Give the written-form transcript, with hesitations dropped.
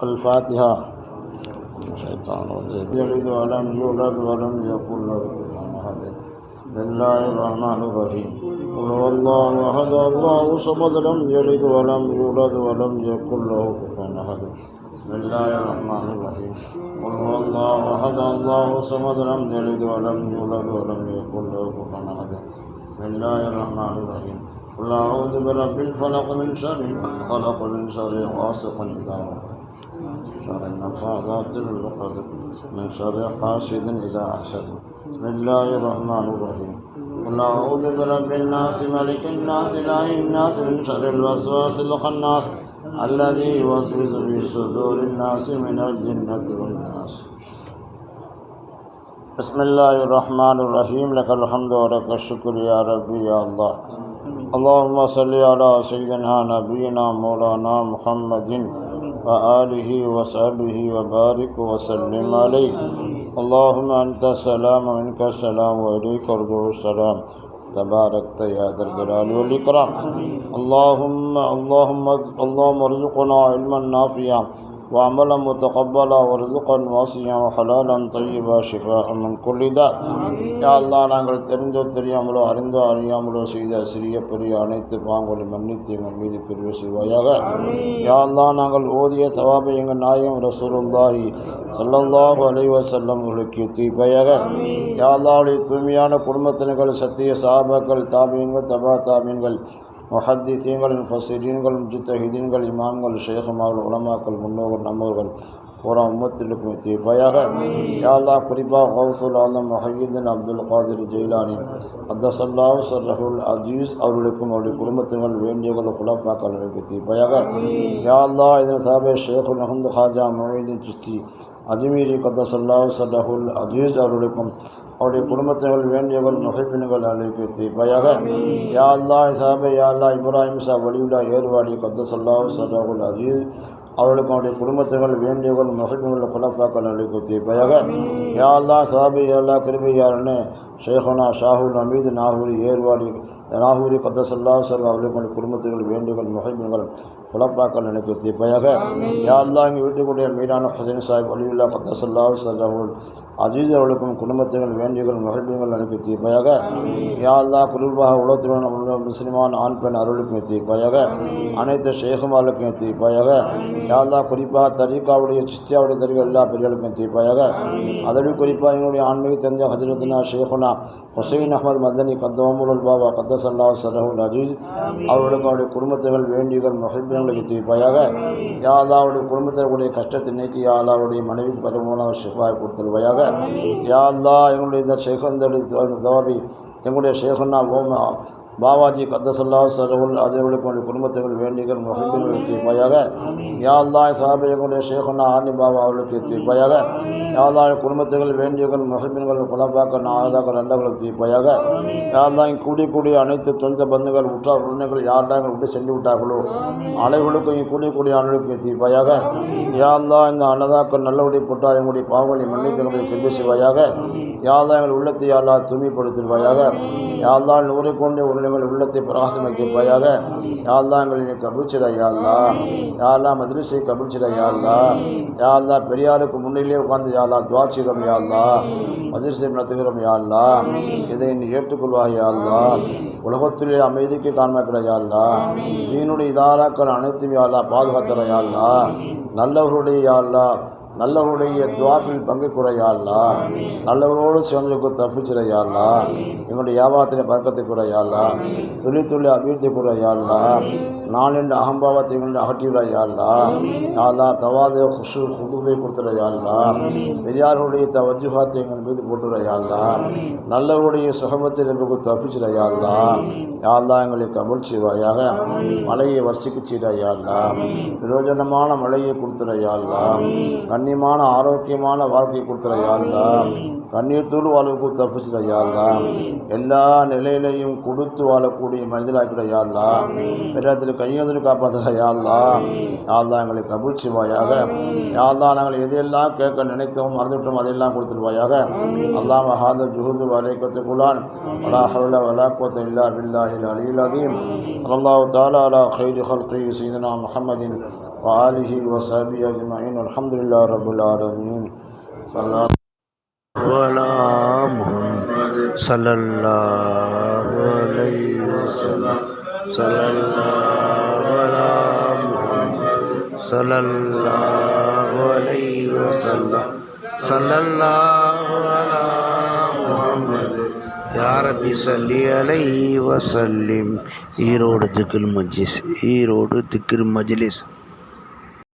الفاتحة. يلد ولم يولد ولم يكن له كفوا أحد. بسم الله الرحمن الرحيم. قل هو الله أحد الله الصمد لم يلد ولم يولد ولم يكن له كفوا أحد. بسم الله الرحمن الرحيم. قل هو الله أحد الله الصمد لم يلد ولم يولد ولم يكن له كفوا أحد. بسم الله الرحمن الرحيم. قل أعوذ برب الفلق من شر خلق من شر غاسق إذا وقب شر النفاثات في العقد من شر حاسد إذا حسد. بسم الله الرحمن الرحيم. قل أعوذ برب الناس ملك الناس إله الناس من شر الوسواس الخناس الذي يوسوس في صدور الناس من الجنة والناس. بسم الله الرحمن الرحيم. لك الحمد ولك الشكر يا ربي يا الله. اللهم صل على سيدنا نبينا مولانا محمد وآله وصحبه وبارك وسلم عليه. اللهم أنت السلام ومنك السلام وإليك يرجع السلام. تباركت يا ذا الجلال والإكرام. اللهم ارزقنا علما نافعا وعملا متقبلا ورزقا واسعا وحلالا طيبا شفاء من كل داء. யா அல்லாஹ், நாங்கள் தெரிந்தோ தெரியாமலோ அறிந்தோ அறியாமலோ செய்த சிறிய பெரிய அனைத்து பாவங்களை மன்னித்து எங்கள் மீது பிரிவு செய்வாயாக. யா அல்லாஹ், நாங்கள் ஓதிய சவாபை எங்கள் நாயகம் ரசூலுல்லாஹி ஸல்லல்லாஹு அலைஹி வஸல்லம் அவர்களுக்கு தீர்ப்பாயாக. யா அல்லாஹ்வுடைய தூய்மையான குடும்பத்தினர்கள், சத்திய சஹாபாக்கள், தாபீன்கள், தபா தாபீன்கள், முஹத்திஸீன்கள், முஃபஸ்ஸிரீன்கள், முஜ்தஹிதீன்கள், இமாம்கள், ஷேഖுமார்கள், உலமாக்கள், முன்னோர்கள், நம்மவர்கள் பூரா உம்மத்திற்கும் தீர்ப்பாயாக. யா அல்லாஹ், குறிப்பாக கௌசுல் ஆலம் முஹய்யிதீன் அப்துல் காதிர் ஜெயிலானி அத்தஸல்லாஹு ஸர்ரஹுல் அஜீஸ் அவர்களுக்கும் அவருடைய குடும்பத்தினர்கள் வேண்டியவர்கள் குலஃபாக்கள் தீர்ப்பாயாக. யா அல்லாஹ், இதன் சாபே ஷேഖுல் அஹ்மத் ஹாஜா முஹய்யிதீன் சிஸ்தி அஜ்மீரி கத்தஸல்லாஹு ஸர்ரஹுல் அஜீஸ் அவர்களுக்கும் அவருடைய குடும்பத்தினர்கள் வேண்டியவர்கள் முஹிப்பின்கள் அழைப்பு தீர்ப்பாயாக. யா அல்லாஹ், சாபே யா அல்லாஹ் இப்ராஹிம் சா வலியுல்லா ஏர்வாடி கத்தஸல்லாஹு ஸர்ரஹுல் அஜீஸ் அவர்களுக்கும் அவருடைய குடும்பத்தினர்கள் வேண்டியவர்கள் முஹிப்பின்கள் குலஃபாக்கள் அழைப்பு தீர்ப்பாயாக. யா அல்லாஹ், சாபே யா அல்லாஹ் கிருபையாரனே ஷேഖுனா ஷாஹுல் அமீது நாகூரி ஏர்வாடி நாகூரி கத்தஸல்லாஹு ஸர்ரஹுல் அவர்களுடைய குடும்பத்தினர்கள் வேண்டியவர்கள் முஹிப்பின்கள் குலஃபாக்கள் அழைப்பு தீர்ப்பாயாக. யா அல்லாஹ், இங்கே வீட்டுக்குடைய மீரான ஹுசைன் சாஹிப் வலியுல்லா கத்தஸல்லாஹு ஸர்ரஹுல் அஜீஸ் அவர்களுக்கும் குடும்பத்தினர்கள் வேண்டியவர்கள் முஹிப்பின்கள் அழைப்பு தீர்ப்பாயாக. யா அல்லாஹ், குருபாக உலகத்தின் முஸ்லிமான ஆண் பெண் அருளுக்கும் தீர்ப்பாயாக. அனைத்து ஷேഖுமார்களுக்கும் தீர்ப்பாயாக. யா அல்லாஹ், குறிப்பாக தரீகாவுடைய சிஸ்தியாவுடைய தரீகா எல்லா பெரியர்களுக்கும் தீர்ப்பாயாக. அதோடு குறிப்பாக எங்களுடைய ஆன்மீக தெரிஞ்ச ஹஜ்ரத்னா ஷேഖுனா ஹுசைன் அஹ்மத் மதனி கத்தவமுல் பாபா கத்தஸல்லாஹு ஸர்ரஹுல் அஜீஸ் அவர்களுக்கும் அவருடைய குடும்பத்தினர்கள் வேண்டியவர்கள் முஹிப்பின்களுக்கு தீர்ப்பாயாக. யா அல்லாஹ், அவருடைய குடும்பத்தினர்களுடைய கஷ்டத்தை நீக்கி யா அல்லாஹ் அவருடைய மனைவிக்கு பரிபூர்ண ஷிஃபாயை கொடுத்துருவாயாக. யா அல்லாஹ், எங்களுடைய இந்த ஷேഖந்தருடைய தவாபி எங்களுடைய ஷேഖுனா பாபாஜி கத்தஸல்லாஹு ஸர்ரஹுல் அஜீஸ் குடும்பத்தினர்கள் வேண்டியவர்கள் முஹிப்பின்களுக்கு தீர்ப்பாயாக. யா அல்லாஹ், சாபே எங்களுடைய ஷேഖுனா ஆனி பாபா அவர்களுக்கு தீர்ப்பாயாக. யா அல்லாஹ், குடும்பத்தினர்கள் வேண்டியவர்கள் முஹிப்பின்கள் குலஃபாக்கள் நாயதாக்கள் நல்லவர்களுக்கு தீர்ப்பாயாக. யா அல்லாஹ், கூடிய அனைத்து சொந்த பந்துகள் உற்றார் உறவினர்கள் யாரெல்லாம் விட்டு சென்று விட்டார்களோ அனைவர்களுக்கும் இங்கே கூடிய அனைவருக்கும் தீர்ப்பாயாக. யா அல்லாஹ், இந்த அன்னதாக்கள் நல்லபடி போட்டால் எங்களுடைய பாவங்களை மன்னித்து எங்களுடைய கிருபை செய்வாயாக. யா அல்லாஹ், எங்கள் உள்ளத்தை யா அல்லாஹ் தூய்மைப்படுத்திடுவாயாக. யா அல்லாஹ், நூறை கொண்டு உங்கள் உள்ளத்தை பிரகாசமாக்கியிருப்பாயாக. யா அல்லாஹ், எங்களை கபிழ்ச்சிட யா அல்லாஹ். யா அல்லாஹ், மദ്രஸை கபிழ்ச்சிட யா அல்லாஹ். யா அல்லாஹ், பெரியாருக்கு முன்னிலே உட்கார்ந்து யா அல்லாஹ் துஆ செய்கிறோம் யா அல்லாஹ். மദ്രஸை நடத்துகிறோம் யா அல்லாஹ். இதை நீ ஏற்றுக்கொள்வாய் யா அல்லாஹ். உலகத்திலே அமைதிக்கு காண்பாக்கிற யா அல்லாஹ். தீனுடைய இதாராக்கள் அனைத்தும் யா அல்லாஹ் பாதுகாத்துற யா அல்லாஹ். நல்லவர்களுடைய யா அல்லாஹ் நல்லவருடைய துவாக்களில் பங்கு குறையா அல்லாஹ். நல்லவரோடு சேர்ந்து தப்பிச்சிட யா அல்லாஹ். எங்களுடைய வியாபாரத்தில் பறக்கத்தை குறையா அல்லாஹ். துளி அபிவிருத்தி குறையா அல்லாஹ். நாளென்று அகம்பாவத்தை கொண்டு அகற்றிவிட யா அல்லாஹ். யா அல்லாஹ், தவாது ஹுஷு ஹுதுவை கொடுத்துட யா அல்லாஹ். பெரியார்களுடைய தவஜுஹாத்தை எங்கள் மீது போட்டுற யா அல்லாஹ். நல்லவருடைய சுகபத்தில் தப்பிச்சிட யா அல்லாஹ். யா அல்லாஹ், எங்களை கபூல் செய்வாயாக. மழையை வர்ஷிக்கு செய்ட யா அல்லாஹ். பிரயோஜனமான மழையை கொடுத்துட யா அல்லாஹ். கண்ணியமான ஆரோக்கியமான வாழ்க்கை கொடுத்துற யா அல்லாஹ். கண்ணியத்தோடு வாழ்வுக்கு தப்பிச்சிட யா அல்லாஹ். எல்லா நிலையிலையும் கொடுத்து வாழக்கூடிய மனிதனாக்கிட யா அல்லாஹ். பெரியத்தில் கையெழுந்து காப்பாற்றுக யா அல்லாஹ். யா அல்லாஹ் எங்களை கபூல் செய்வாயாக. யா அல்லாஹ் நாங்கள் எதையெல்லாம் கேட்க நினைத்தோம் மறந்துவிட்டோம் அதையெல்லாம் கொடுத்துருவாயாக. அல்லாஹ் ஹாத ஜுஹூது வலைக்கத்து குலான் வலா ஹவ்ல வலா குவத்த இல்லா பில்லாஹில் அலியில் அதீம். ஸல்லல்லாஹு தஆலா அலா கைரி ஹல்கி சய்யிதினா முஹம்மதின் வ ஆலிஹி வ ஸஹ்பிஹி அஜ்மஈன். அல்ஹம்துலில்லாஹி ரப்பில் ஆலமீன். ஸல்லல்லாஹு வலா முஹம்மது ஸல்லல்லாஹு அலைஹி வஸல்லம். ஸல்லல்லாஹு அலா முஹம்மது ஸல்லல்லாஹு அலைஹி வஸல்லம். ஸல்லல்லாஹு அலா முஹம்மது யா ரப்பி ஸல்லி அலைஹி வஸல்லிம். ஈரோடு திக்ர் மஜ்லிஸ்.